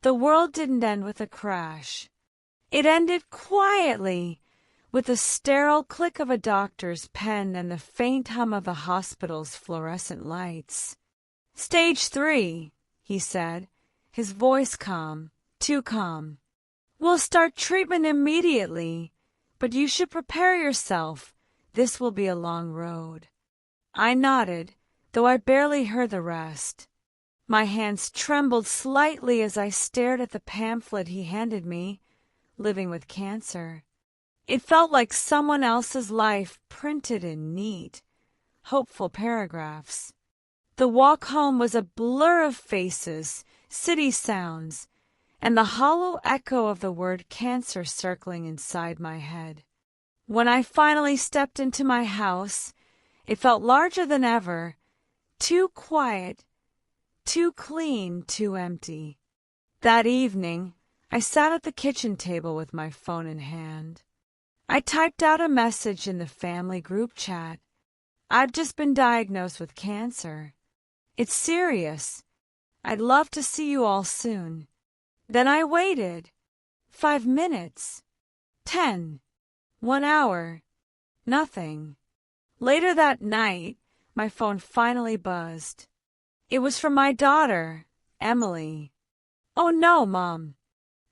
the world didn't end with a crash. It ended quietly, with the sterile click of a doctor's pen and the faint hum of a hospital's fluorescent lights. "Stage 3, he said, his voice calm, too calm. "We'll start treatment immediately, but you should prepare yourself. This will be a long road." I nodded, though I barely heard the rest. My hands trembled slightly as I stared at the pamphlet he handed me, Living with Cancer. It felt like someone else's life printed in neat, hopeful paragraphs. The walk home was a blur of faces, city sounds, and the hollow echo of the word cancer circling inside my head. When I finally stepped into my house, it felt larger than ever, too quiet, too clean, too empty. That evening, I sat at the kitchen table with my phone in hand. I typed out a message in the family group chat. "I've just been diagnosed with cancer. It's serious. I'd love to see you all soon." Then I waited. 5 minutes. 10. 1 hour. Nothing. Later that night, my phone finally buzzed. It was from my daughter, Emily. "Oh no, Mom.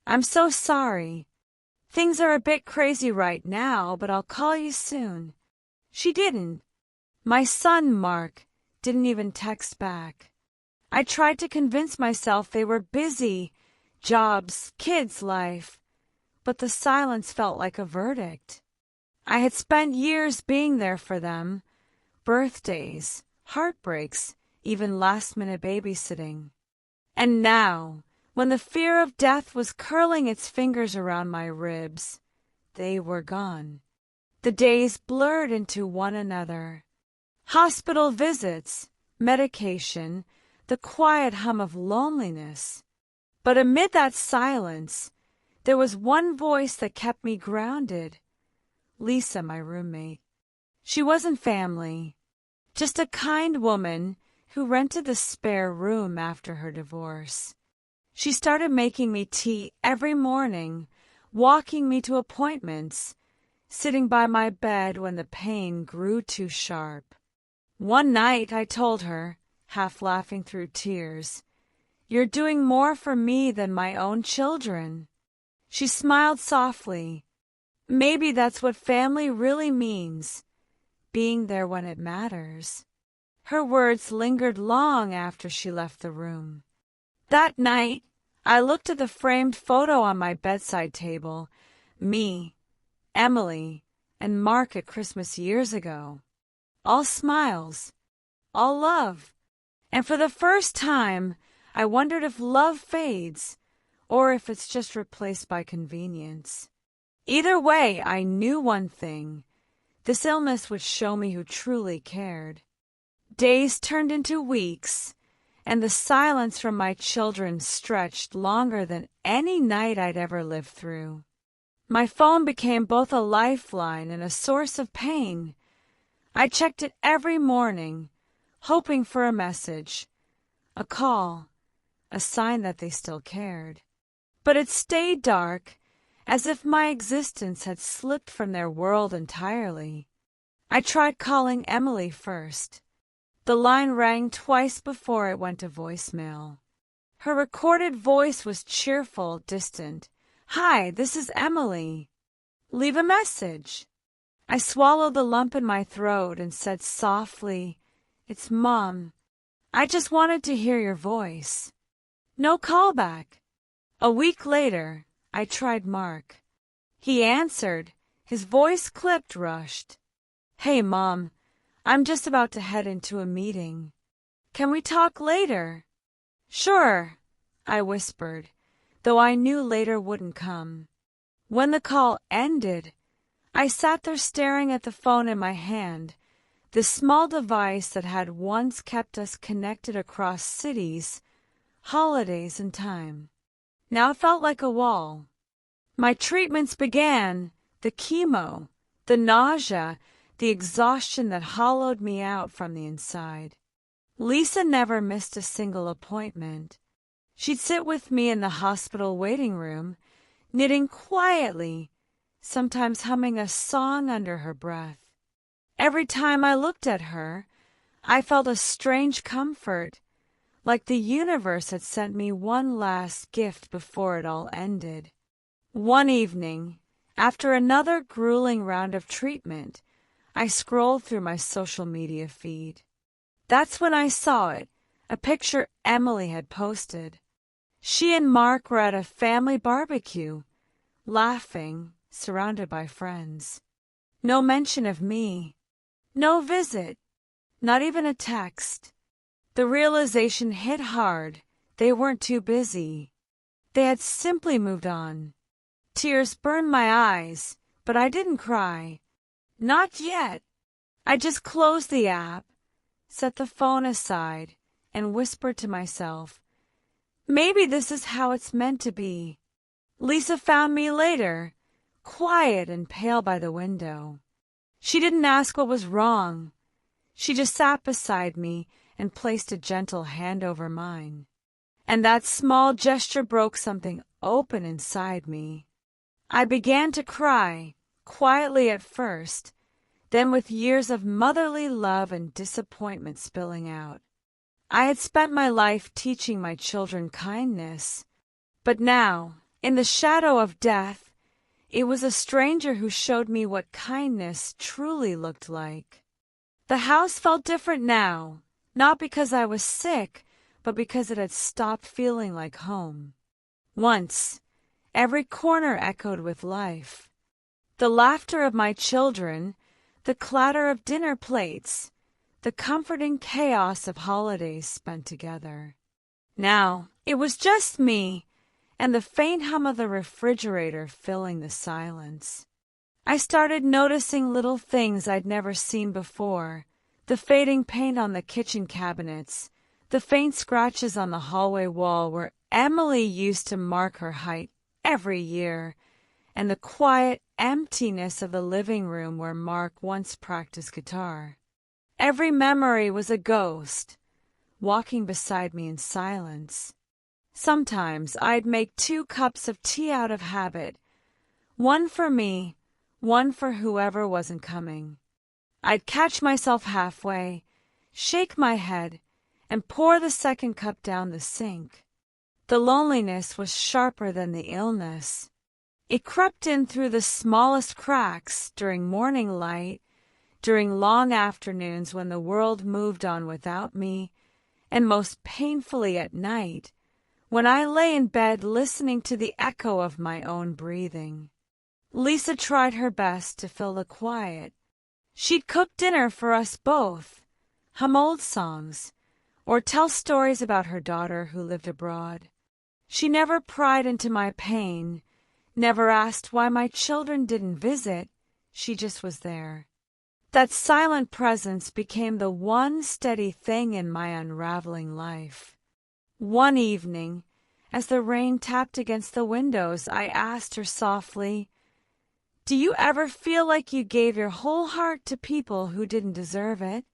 I'm so sorry. Things are a bit crazy right now, but I'll call you soon." She didn't. My son, Mark, didn't even text back. I tried to convince myself they were busy, jobs, kids' life, but the silence felt like a verdict. I had spent years being there for them, birthdays, heartbreaks, even last-minute babysitting. And now, when the fear of death was curling its fingers around my ribs, they were gone. The days blurred into one another. Hospital visits, medication, the quiet hum of loneliness. But amid that silence, there was one voice that kept me grounded. Lisa, my roommate. She wasn't family, just a kind woman who rented the spare room after her divorce. She started making me tea every morning, walking me to appointments, sitting by my bed when the pain grew too sharp. One night I told her, half laughing through tears, "You're doing more for me than my own children." She smiled softly. Maybe that's what family really means, being there when it matters. Her words lingered long after she left the room. That night, I looked at the framed photo on my bedside table, me, Emily, and Mark at Christmas years ago. All smiles, all love. And for the first time, I wondered if love fades, or if it's just replaced by convenience. Either way, I knew one thing. This illness would show me who truly cared. Days turned into weeks, and the silence from my children stretched longer than any night I'd ever lived through. My phone became both a lifeline and a source of pain. I checked it every morning, hoping for a message, a call, a sign that they still cared. But it stayed dark, as if my existence had slipped from their world entirely. I tried calling Emily first. The line rang twice before it went to voicemail. Her recorded voice was cheerful, distant. "Hi, this is Emily. Leave a message." I swallowed the lump in my throat and said softly, "It's Mom. I just wanted to hear your voice." No callback. A week later, I tried Mark. He answered, his voice clipped, rushed. "Hey, Mom, I'm just about to head into a meeting. Can we talk later?" "Sure," I whispered, though I knew later wouldn't come. When the call ended, I sat there staring at the phone in my hand, the small device that had once kept us connected across cities, holidays, and time. Now it felt like a wall. My treatments began, the chemo, the nausea, the exhaustion that hollowed me out from the inside. Lisa never missed a single appointment. She'd sit with me in the hospital waiting room, knitting quietly, sometimes humming a song under her breath. Every time I looked at her, I felt a strange comfort, like the universe had sent me one last gift before it all ended. One evening, after another grueling round of treatment, I scrolled through my social media feed. That's when I saw it, a picture Emily had posted. She and Mark were at a family barbecue, laughing, surrounded by friends. No mention of me. No visit. Not even a text. The realization hit hard. They weren't too busy. They had simply moved on. Tears burned my eyes, but I didn't cry. Not yet. I just closed the app, set the phone aside, and whispered to myself, maybe this is how it's meant to be. Lisa found me later, quiet and pale by the window. She didn't ask what was wrong. She just sat beside me and placed a gentle hand over mine. And that small gesture broke something open inside me. I began to cry, quietly at first, then with years of motherly love and disappointment spilling out. I had spent my life teaching my children kindness, but now, in the shadow of death, it was a stranger who showed me what kindness truly looked like. The house felt different now, not because I was sick, but because it had stopped feeling like home. Once, every corner echoed with life. The laughter of my children, the clatter of dinner plates, the comforting chaos of holidays spent together. Now, it was just me and the faint hum of the refrigerator filling the silence. I started noticing little things I'd never seen before, the fading paint on the kitchen cabinets, the faint scratches on the hallway wall where Emily used to mark her height every year, and the quiet emptiness of the living room where Mark once practiced guitar. Every memory was a ghost, walking beside me in silence. Sometimes I'd make 2 cups of tea out of habit, one for me, one for whoever wasn't coming. I'd catch myself halfway, shake my head, and pour the second cup down the sink. The loneliness was sharper than the illness. It crept in through the smallest cracks during morning light, during long afternoons when the world moved on without me, and most painfully at night, when I lay in bed listening to the echo of my own breathing. Lisa tried her best to fill the quiet. She'd cook dinner for us both, hum old songs, or tell stories about her daughter who lived abroad. She never pried into my pain, never asked why my children didn't visit. She just was there. That silent presence became the one steady thing in my unraveling life. One evening, as the rain tapped against the windows, I asked her softly, "Do you ever feel like you gave your whole heart to people who didn't deserve it?"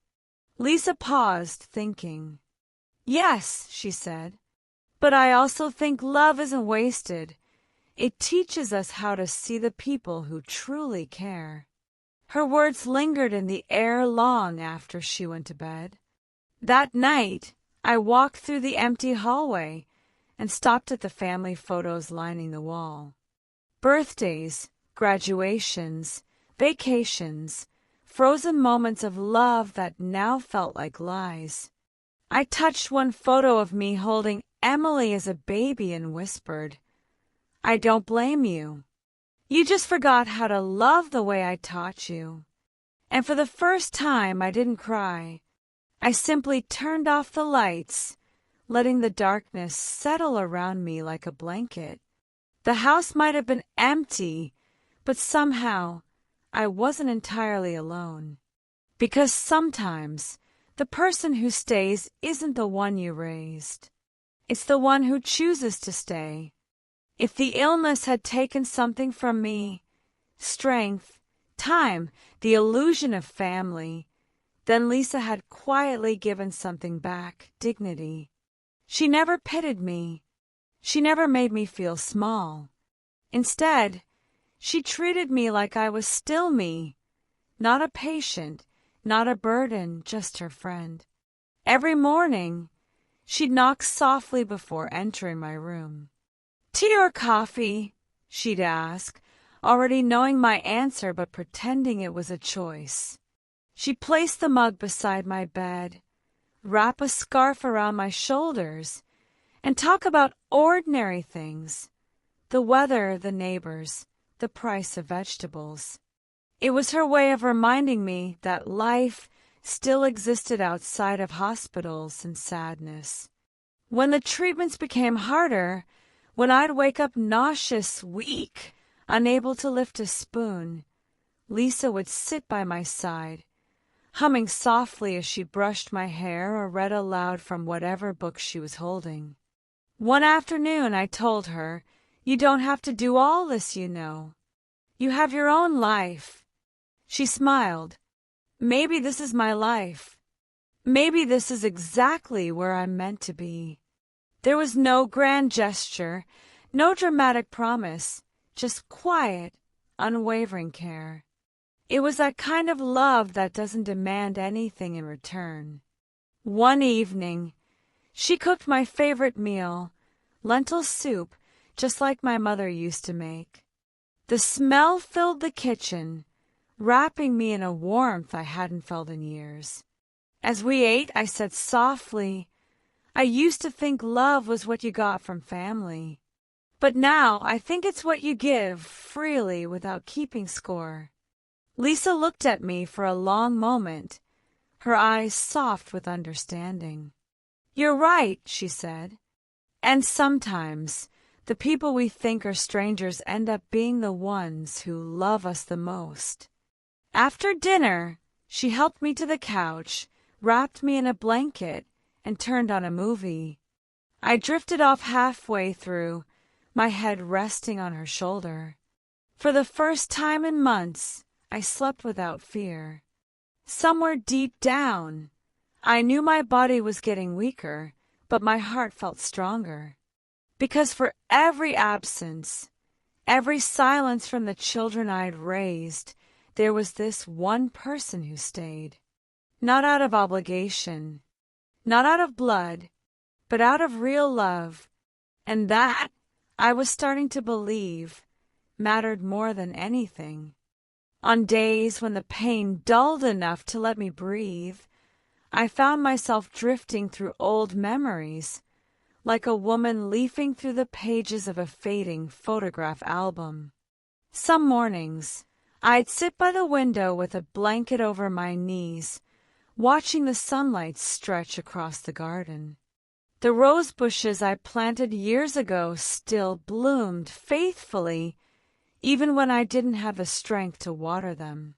Lisa paused, thinking. "Yes," she said, "but I also think love isn't wasted. It teaches us how to see the people who truly care." Her words lingered in the air long after she went to bed. That night, I walked through the empty hallway and stopped at the family photos lining the wall. Birthdays, graduations, vacations, frozen moments of love that now felt like lies. I touched one photo of me holding Emily as a baby and whispered, "I don't blame you. You just forgot how to love the way I taught you." And for the first time, I didn't cry. I simply turned off the lights, letting the darkness settle around me like a blanket. The house might have been empty, but somehow I wasn't entirely alone. Because sometimes the person who stays isn't the one you raised. It's the one who chooses to stay. If the illness had taken something from me, strength, time, the illusion of family, then Lisa had quietly given something back, dignity. She never pitied me, She never made me feel small. Instead, she treated me like I was still me, not a patient, not a burden, just her friend. Every morning, she'd knock softly before entering my room. "Tea or coffee?" she'd ask, already knowing my answer but pretending it was a choice. She'd place the mug beside my bed, wrap a scarf around my shoulders, and talk about ordinary things: the weather, the neighbors, the price of vegetables. It was her way of reminding me that life still existed outside of hospitals and sadness. When the treatments became harder, when I'd wake up nauseous, weak, unable to lift a spoon, Lisa would sit by my side, humming softly as she brushed my hair or read aloud from whatever book she was holding. One afternoon I told her, "You don't have to do all this, you know. You have your own life." She smiled. "Maybe this is my life. Maybe this is exactly where I'm meant to be." There was no grand gesture, no dramatic promise, just quiet, unwavering care. It was that kind of love that doesn't demand anything in return. One evening, she cooked my favorite meal, lentil soup, just like my mother used to make. The smell filled the kitchen, wrapping me in a warmth I hadn't felt in years. As we ate, I said softly, "I used to think love was what you got from family. But now I think it's what you give freely without keeping score." Lisa looked at me for a long moment, her eyes soft with understanding. "You're right," she said. "And sometimes the people we think are strangers end up being the ones who love us the most." After dinner, she helped me to the couch, wrapped me in a blanket, and turned on a movie. I drifted off halfway through, my head resting on her shoulder. For the first time in months, I slept without fear. Somewhere deep down, I knew my body was getting weaker, but my heart felt stronger. Because for every absence, every silence from the children I'd raised, there was this one person who stayed. Not out of obligation, not out of blood, but out of real love. And that, I was starting to believe, mattered more than anything. On days when the pain dulled enough to let me breathe, I found myself drifting through old memories, like a woman leafing through the pages of a fading photograph album. Some mornings, I'd sit by the window with a blanket over my knees, watching the sunlight stretch across the garden. The rose bushes I planted years ago still bloomed faithfully, even when I didn't have the strength to water them.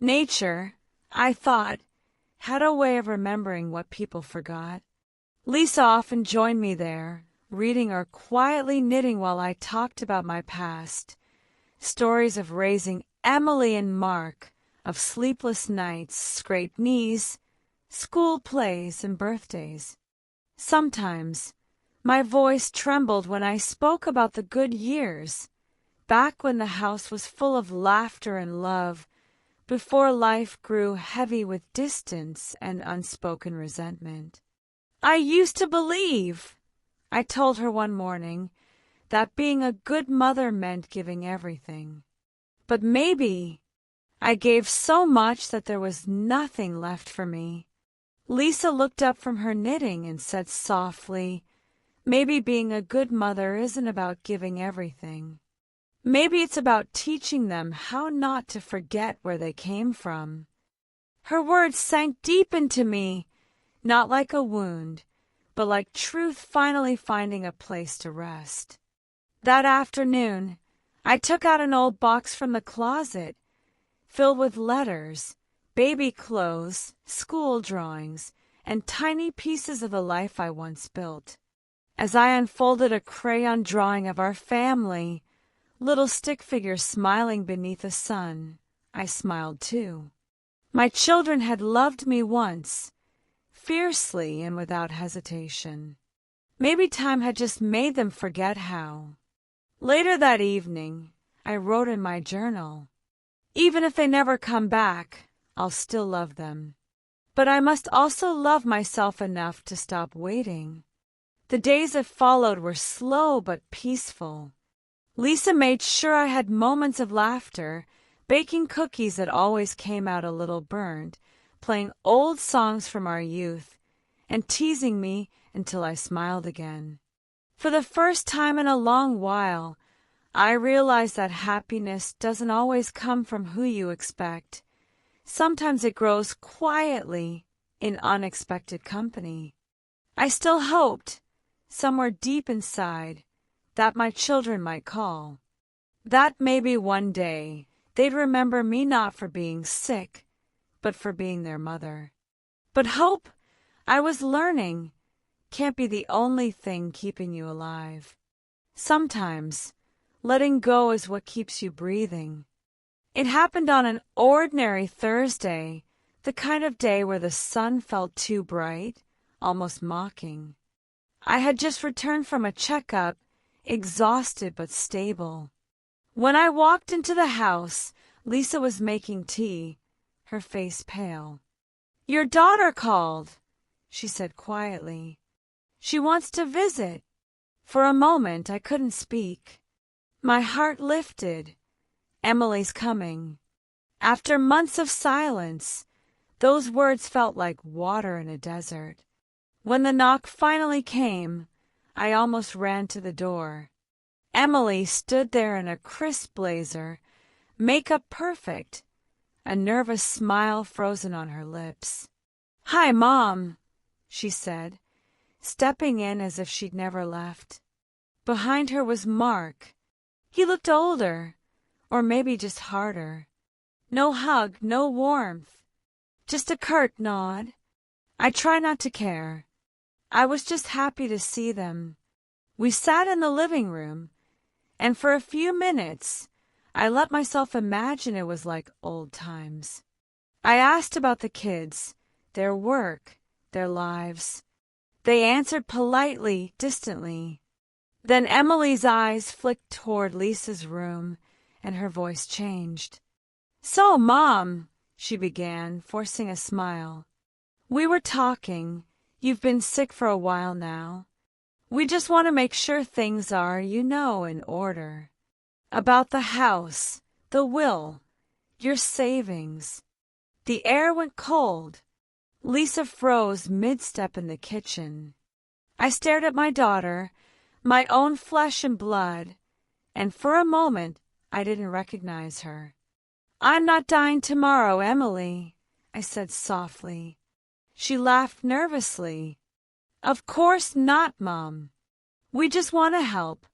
Nature, I thought, had a way of remembering what people forgot. Lisa often joined me there, reading or quietly knitting while I talked about my past. Stories of raising Emily and Mark, of sleepless nights, scraped knees, school plays, and birthdays. Sometimes my voice trembled when I spoke about the good years, back when the house was full of laughter and love, before life grew heavy with distance and unspoken resentment. "I used to believe," I told her one morning, "that being a good mother meant giving everything. But maybe I gave so much that there was nothing left for me." Lisa looked up from her knitting and said softly, "Maybe being a good mother isn't about giving everything. Maybe it's about teaching them how not to forget where they came from." Her words sank deep into me, not like a wound, but like truth finally finding a place to rest. That afternoon, I took out an old box from the closet, filled with letters, baby clothes, school drawings, and tiny pieces of the life I once built. As I unfolded a crayon drawing of our family, little stick figures smiling beneath the sun, I smiled too. My children had loved me once, fiercely and without hesitation. Maybe time had just made them forget how. Later that evening, I wrote in my journal, "Even if they never come back, I'll still love them. But I must also love myself enough to stop waiting." The days that followed were slow but peaceful. Lisa made sure I had moments of laughter, baking cookies that always came out a little burned, playing old songs from our youth, and teasing me until I smiled again. For the first time in a long while, I realized that happiness doesn't always come from who you expect. Sometimes it grows quietly in unexpected company. I still hoped, somewhere deep inside, that my children might call. That maybe one day they'd remember me not for being sick, but for being their mother. But hope, I was learning, can't be the only thing keeping you alive. Sometimes, letting go is what keeps you breathing. It happened on an ordinary Thursday, the kind of day where the sun felt too bright, almost mocking. I had just returned from a checkup, exhausted but stable. When I walked into the house, Lisa was making tea, her face pale. "Your daughter called," she said quietly. "She wants to visit." For a moment I couldn't speak. My heart lifted. Emily's coming. After months of silence, those words felt like water in a desert. When the knock finally came, I almost ran to the door. Emily stood there in a crisp blazer, makeup perfect, a nervous smile frozen on her lips. "Hi, Mom," she said, stepping in as if she'd never left. Behind her was Mark. He looked older, or maybe just harder. No hug, no warmth, just a curt nod. I try not to care. I was just happy to see them. We sat in the living room, and for a few minutes I let myself imagine it was like old times. I asked about the kids, their work, their lives. They answered politely, distantly. Then Emily's eyes flicked toward Lisa's room, and her voice changed. "So, Mom," she began, forcing a smile. "We were talking. You've been sick for a while now. We just want to make sure things are, in order. About the house, the will, your savings." The air went cold. Lisa froze mid-step in the kitchen. I stared at my daughter, my own flesh and blood, and for a moment I didn't recognize her. "I'm not dying tomorrow, Emily," I said softly. She laughed nervously. "Of course not, Mom. We just want to help,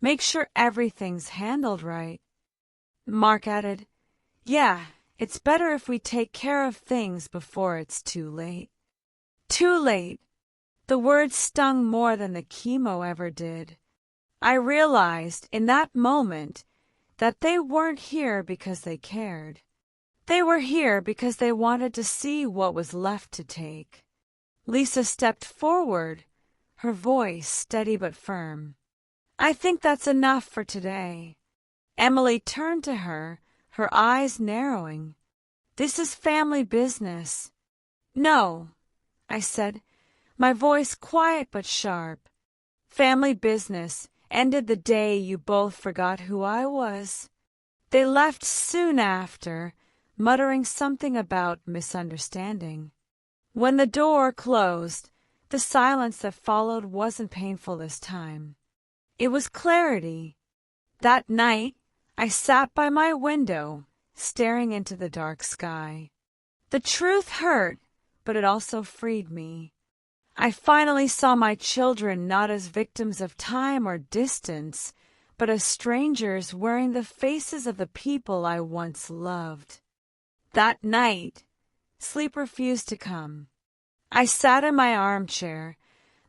make sure everything's handled right." Mark added, "Yeah, it's better if we take care of things before it's too late." Too late. The words stung more than the chemo ever did. I realized in that moment that they weren't here because they cared. They were here because they wanted to see what was left to take. Lisa stepped forward, her voice steady but firm. "I think that's enough for today." Emily turned to her, her eyes narrowing. "This is family business." "No," I said, my voice quiet but sharp. "Family business ended the day you both forgot who I was." They left soon after, muttering something about misunderstanding. When the door closed, the silence that followed wasn't painful this time. It was clarity. That night, I sat by my window, staring into the dark sky. The truth hurt, but it also freed me. I finally saw my children not as victims of time or distance, but as strangers wearing the faces of the people I once loved. That night, sleep refused to come. I sat in my armchair,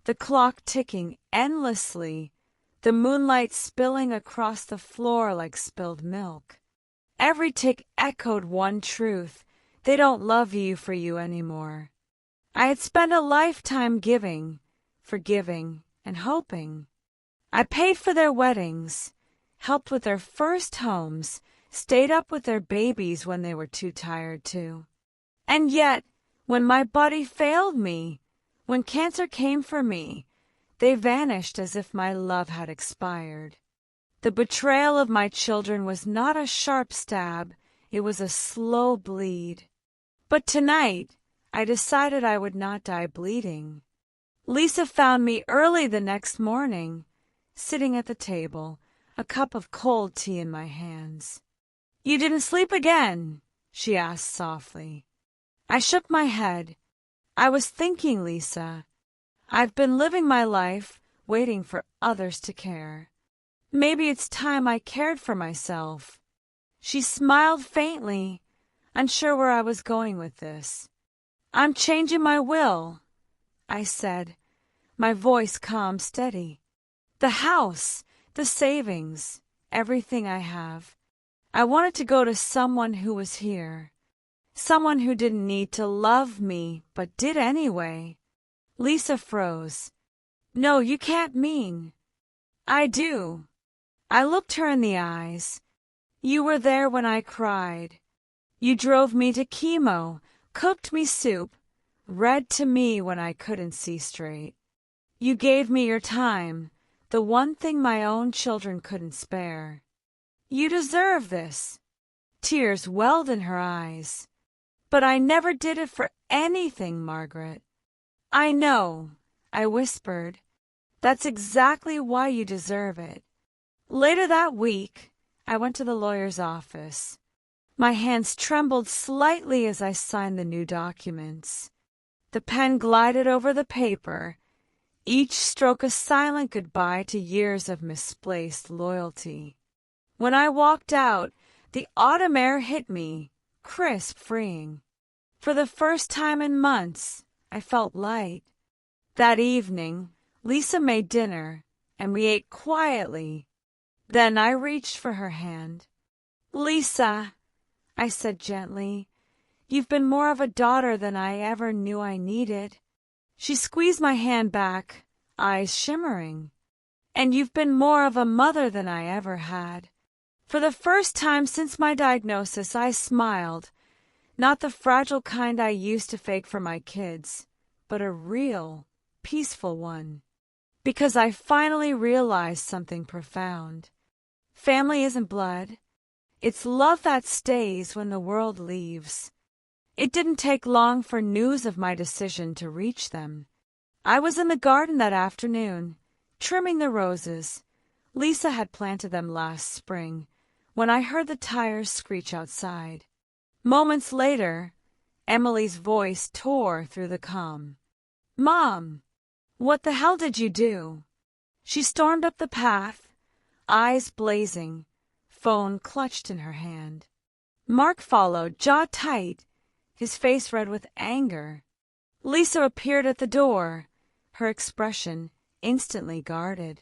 the clock ticking endlessly, the moonlight spilling across the floor like spilled milk. Every tick echoed one truth: they don't love you for you anymore. I had spent a lifetime giving, forgiving, and hoping. I paid for their weddings, helped with their first homes, stayed up with their babies when they were too tired to. And yet, when my body failed me, when cancer came for me, they vanished as if my love had expired. The betrayal of my children was not a sharp stab, it was a slow bleed. But tonight, I decided I would not die bleeding. Lisa found me early the next morning, sitting at the table, a cup of cold tea in my hands. "You didn't sleep again?" she asked softly. I shook my head. "I was thinking, Lisa. I've been living my life, waiting for others to care. Maybe it's time I cared for myself." She smiled faintly, unsure where I was going with this. "I'm changing my will," I said, my voice calm, steady. "The house, the savings, everything I have. I wanted to go to someone who was here. Someone who didn't need to love me, but did anyway." Lisa froze. "No, you can't mean." "I do." I looked her in the eyes. "You were there when I cried. You drove me to chemo, cooked me soup, read to me when I couldn't see straight. You gave me your time, the one thing my own children couldn't spare. You deserve this." Tears welled in her eyes. "But I never did it for anything, Margaret." "I know," I whispered. "That's exactly why you deserve it." Later that week, I went to the lawyer's office. My hands trembled slightly as I signed the new documents. The pen glided over the paper, each stroke a silent goodbye to years of misplaced loyalty. When I walked out, the autumn air hit me, crisp, freeing. For the first time in months, I felt light. That evening, Lisa made dinner, and we ate quietly. Then I reached for her hand. "Lisa," I said gently, "you've been more of a daughter than I ever knew I needed." She squeezed my hand back, eyes shimmering. "And you've been more of a mother than I ever had." For the first time since my diagnosis, I smiled, not the fragile kind I used to fake for my kids, but a real, peaceful one. Because I finally realized something profound. Family isn't blood. It's love that stays when the world leaves. It didn't take long for news of my decision to reach them. I was in the garden that afternoon, trimming the roses. Lisa had planted them last spring, when I heard the tires screech outside. Moments later, Emily's voice tore through the calm. "Mom, what the hell did you do?" She stormed up the path, eyes blazing, phone clutched in her hand. Mark followed, jaw tight, his face red with anger. Lisa appeared at the door, her expression instantly guarded.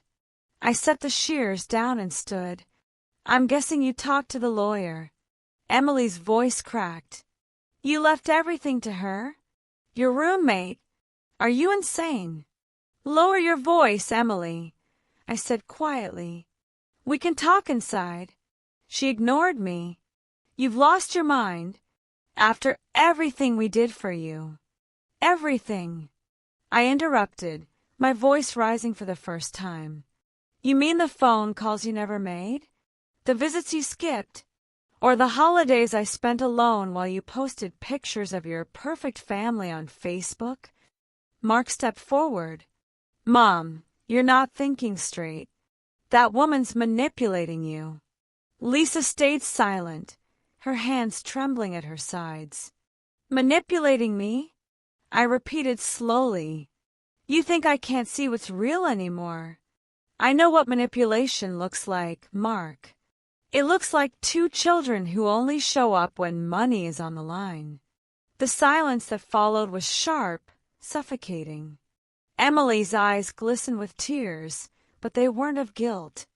I set the shears down and stood. "I'm guessing you talked to the lawyer." Emily's voice cracked. "You left everything to her? Your roommate? Are you insane?" "Lower your voice, Emily," I said quietly. "We can talk inside." She ignored me. "You've lost your mind. After everything we did for you." "Everything." I interrupted, my voice rising for the first time. "You mean the phone calls you never made? The visits you skipped? Or the holidays I spent alone while you posted pictures of your perfect family on Facebook?" Mark stepped forward. "Mom, you're not thinking straight. That woman's manipulating you." Lisa stayed silent, her hands trembling at her sides. "Manipulating me?" I repeated slowly. "You think I can't see what's real anymore? I know what manipulation looks like, Mark. It looks like two children who only show up when money is on the line." The silence that followed was sharp, suffocating. Emily's eyes glistened with tears, but they weren't of guilt.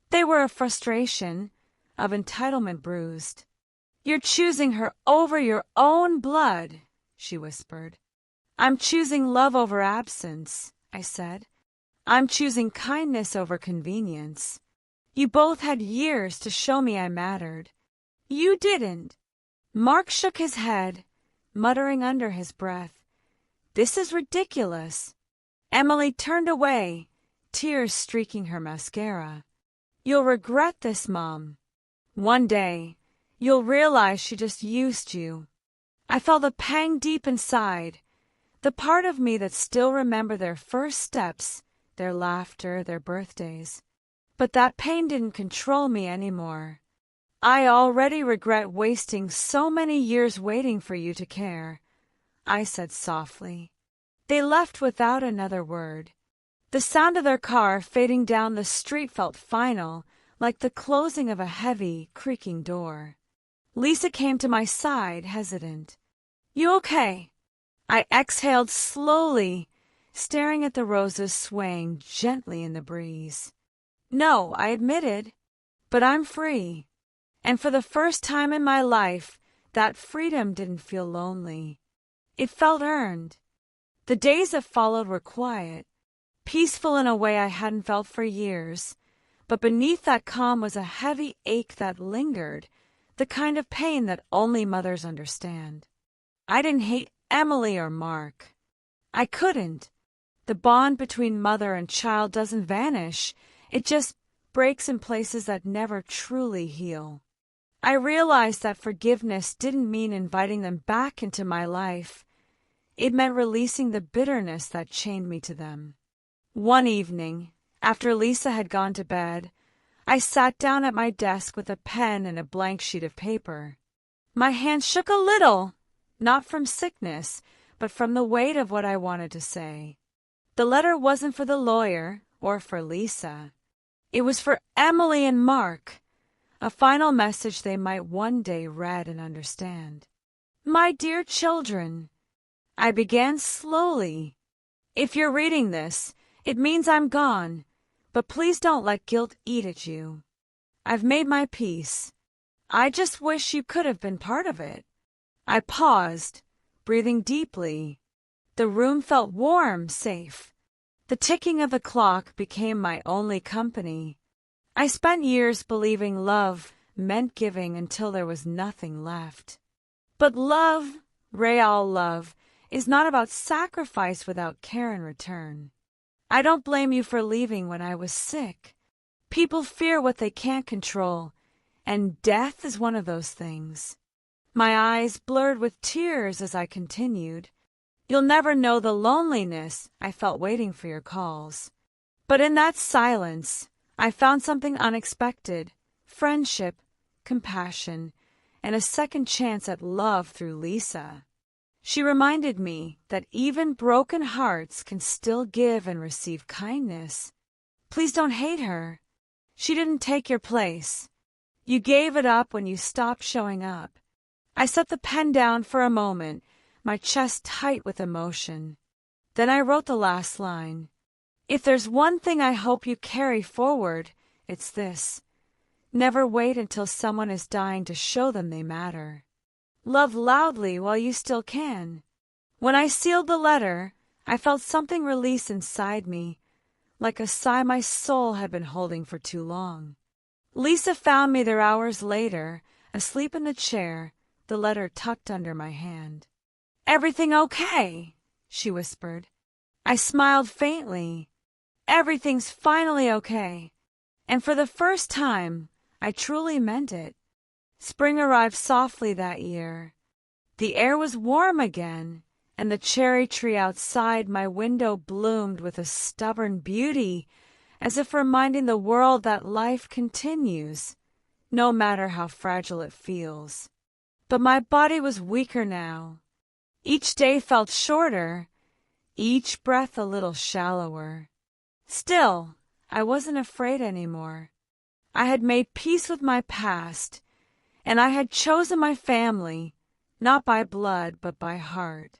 They were of frustration, of entitlement bruised. "You're choosing her over your own blood," she whispered. "I'm choosing love over absence," I said. I'm choosing kindness over convenience. You both had years to show me I mattered. You didn't." Mark shook his head, muttering under his breath, "This is ridiculous." Emily turned away, tears streaking her mascara. "You'll regret this, Mom. One day, you'll realize she just used you." I felt a pang deep inside, the part of me that still remembered their first steps, their laughter, their birthdays. But that pain didn't control me anymore. "I already regret wasting so many years waiting for you to care," I said softly. They left without another word. The sound of their car fading down the street felt final, like the closing of a heavy, creaking door. Lisa came to my side, hesitant. "You okay?" I exhaled slowly, staring at the roses swaying gently in the breeze. "No," I admitted, "but I'm free." And for the first time in my life, that freedom didn't feel lonely. It felt earned. The days that followed were quiet, peaceful in a way I hadn't felt for years, but beneath that calm was a heavy ache that lingered, the kind of pain that only mothers understand. I didn't hate Emily or Mark. I couldn't. The bond between mother and child doesn't vanish. It just breaks in places that never truly heal. I realized that forgiveness didn't mean inviting them back into my life. It meant releasing the bitterness that chained me to them. One evening, after Lisa had gone to bed, I sat down at my desk with a pen and a blank sheet of paper. My hand shook a little, not from sickness, but from the weight of what I wanted to say. The letter wasn't for the lawyer or for Lisa. It was for Emily and Mark, a final message they might one day read and understand. "My dear children," I began slowly. "If you're reading this, it means I'm gone, but please don't let guilt eat at you. I've made my peace. I just wish you could have been part of it." I paused, breathing deeply. The room felt warm, safe. The ticking of the clock became my only company. I spent years believing love meant giving until there was nothing left. But love, real love, is not about sacrifice without care in return. I don't blame you for leaving when I was sick. People fear what they can't control, and death is one of those things. My eyes blurred with tears as I continued. "You'll never know the loneliness I felt waiting for your calls. But in that silence, I found something unexpected: friendship, compassion, and a second chance at love through Lisa. She reminded me that even broken hearts can still give and receive kindness. Please don't hate her. She didn't take your place. You gave it up when you stopped showing up." I set the pen down for a moment, my chest tight with emotion. Then I wrote the last line. "If there's one thing I hope you carry forward, it's this: never wait until someone is dying to show them they matter. Love loudly while you still can." When I sealed the letter, I felt something release inside me, like a sigh my soul had been holding for too long. Lisa found me there hours later, asleep in the chair, the letter tucked under my hand. "Everything okay?" she whispered. I smiled faintly. Everything's finally okay. And for the first time, I truly meant it. Spring arrived softly that year. The air was warm again, and the cherry tree outside my window bloomed with a stubborn beauty, as if reminding the world that life continues, no matter how fragile it feels. But my body was weaker now. Each day felt shorter, each breath a little shallower. Still, I wasn't afraid anymore. I had made peace with my past, and I had chosen my family, not by blood but by heart.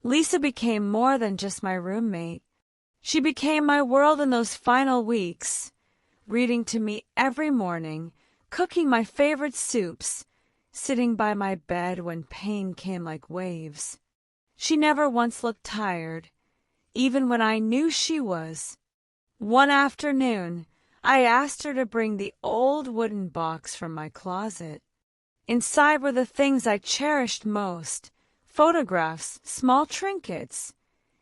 Lisa became more than just my roommate. She became my world in those final weeks, reading to me every morning, cooking my favorite soups, sitting by my bed when pain came like waves. She never once looked tired, even when I knew she was. One afternoon, I asked her to bring the old wooden box from my closet. Inside were the things I cherished most: photographs, small trinkets,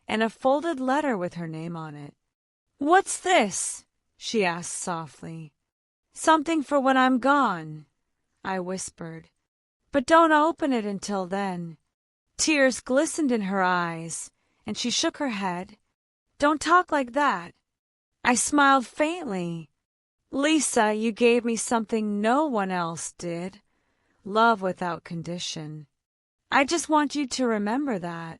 and a folded letter with her name on it. "What's this?" she asked softly. "Something for when I'm gone," I whispered. "But don't open it until then." Tears glistened in her eyes, and she shook her head. "Don't talk like that." I smiled faintly. "Lisa, you gave me something no one else did. Love without condition. I just want you to remember that."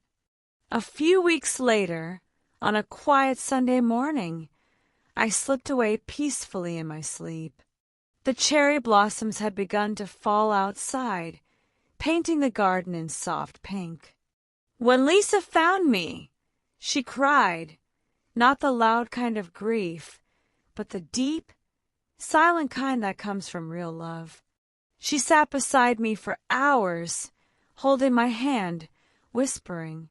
A few weeks later, on a quiet Sunday morning, I slipped away peacefully in my sleep. The cherry blossoms had begun to fall outside, painting the garden in soft pink. When Lisa found me, she cried, not the loud kind of grief, but the deep, silent kind that comes from real love. She sat beside me for hours, holding my hand, whispering,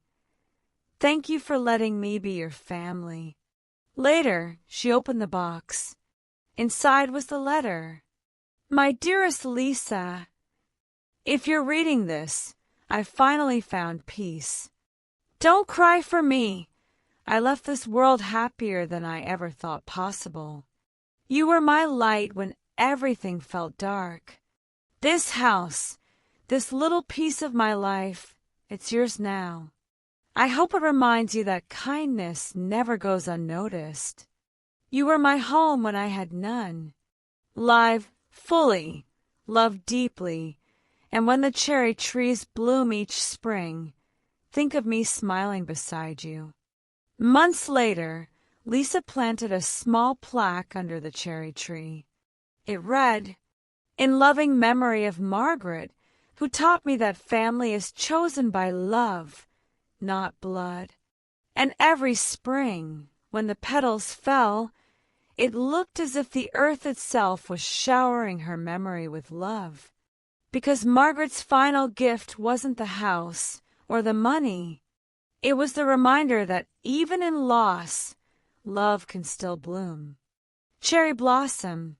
"Thank you for letting me be your family." Later, she opened the box. Inside was the letter. "My dearest Lisa, if you're reading this, I've finally found peace. Don't cry for me. I left this world happier than I ever thought possible. You were my light when everything felt dark. This house, this little piece of my life, it's yours now. I hope it reminds you that kindness never goes unnoticed. You were my home when I had none. Live fully, love deeply, and when the cherry trees bloom each spring, think of me smiling beside you." Months later, Lisa planted a small plaque under the cherry tree. It read, "In loving memory of Margaret, who taught me that family is chosen by love, not blood." And every spring, when the petals fell, it looked as if the earth itself was showering her memory with love. Because Margaret's final gift wasn't the house or the money. It was the reminder that even in loss, love can still bloom. Cherry blossom,